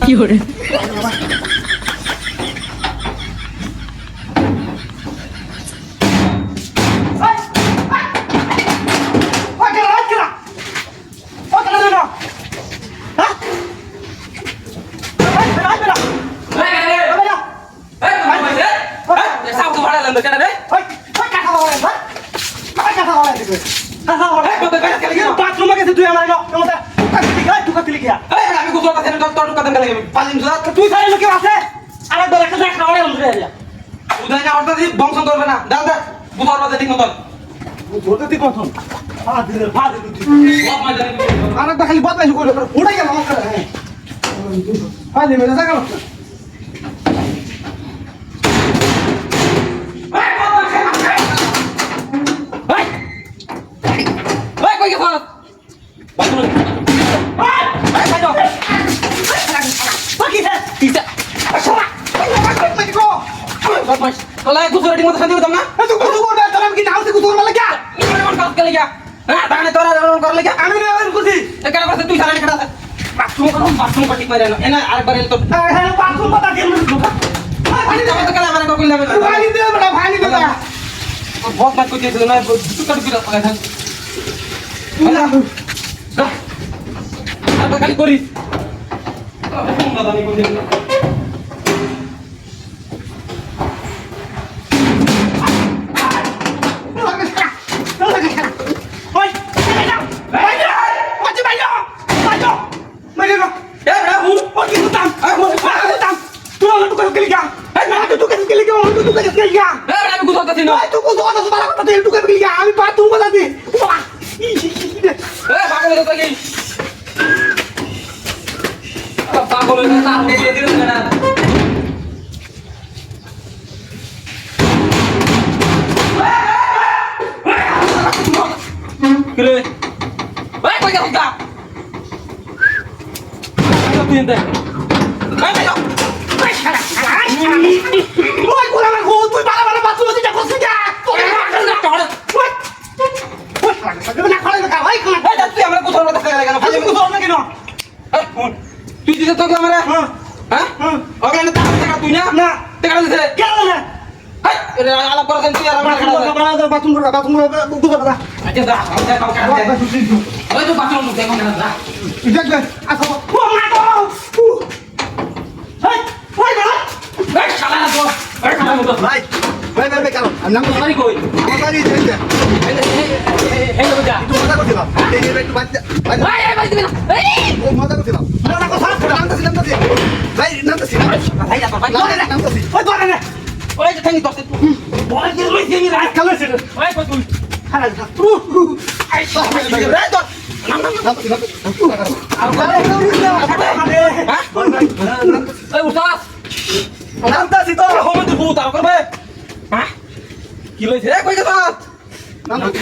কি করে তুই সারে লোকে আছে আর দল একটা দেখ খাওয়ারে উঠে যা উদয় না অর্থাৎ বংশ করবে না দাদা বুঝার বাদে ঠিক মতন ধরতে তুই কখন ফাদিল আর একটা খালি বদমাইশ করে উড়ে গেল আমার হ্যাঁ ফাইলে মেরে জায়গা খালি করিস আমি বাথরুম বানাতে তুই দিতে তোকে আমার হ্যাঁ ওখানে তুই না না দেখা দিতে আলাপ করেছেন তুই আর আমার বাথরুম আচ্ছা দা ওই তো বাথরুম দেখো না দা দেখবে আসো ও মা গো এই ওই না এই শালা না তো এই শালা মতো ভাই ভাই ভাই কারণ আমি নাম আমারই কই আমার বাড়ি দেখতে এই লোক যা একটু মজা করছিলাম এই একটু বাচ্চা ভাই এই ভাই দিবি না এই মজা করছিলাম মজা কথা নামতাছি ভাই নামতাছি ভাই যা ভাই নামতাছি ওই ধরে না ওই যে থাকি তোতে বল কি লই দিবি না কালো ছিল ওই কই তুই খারাপ এই শালা রে তো নাম নামতাছি এই উঠাস নামতাছি তো হোম তুই ভূত আর করবে হ্যাঁ কি লইছে কই গেছ নামতাছি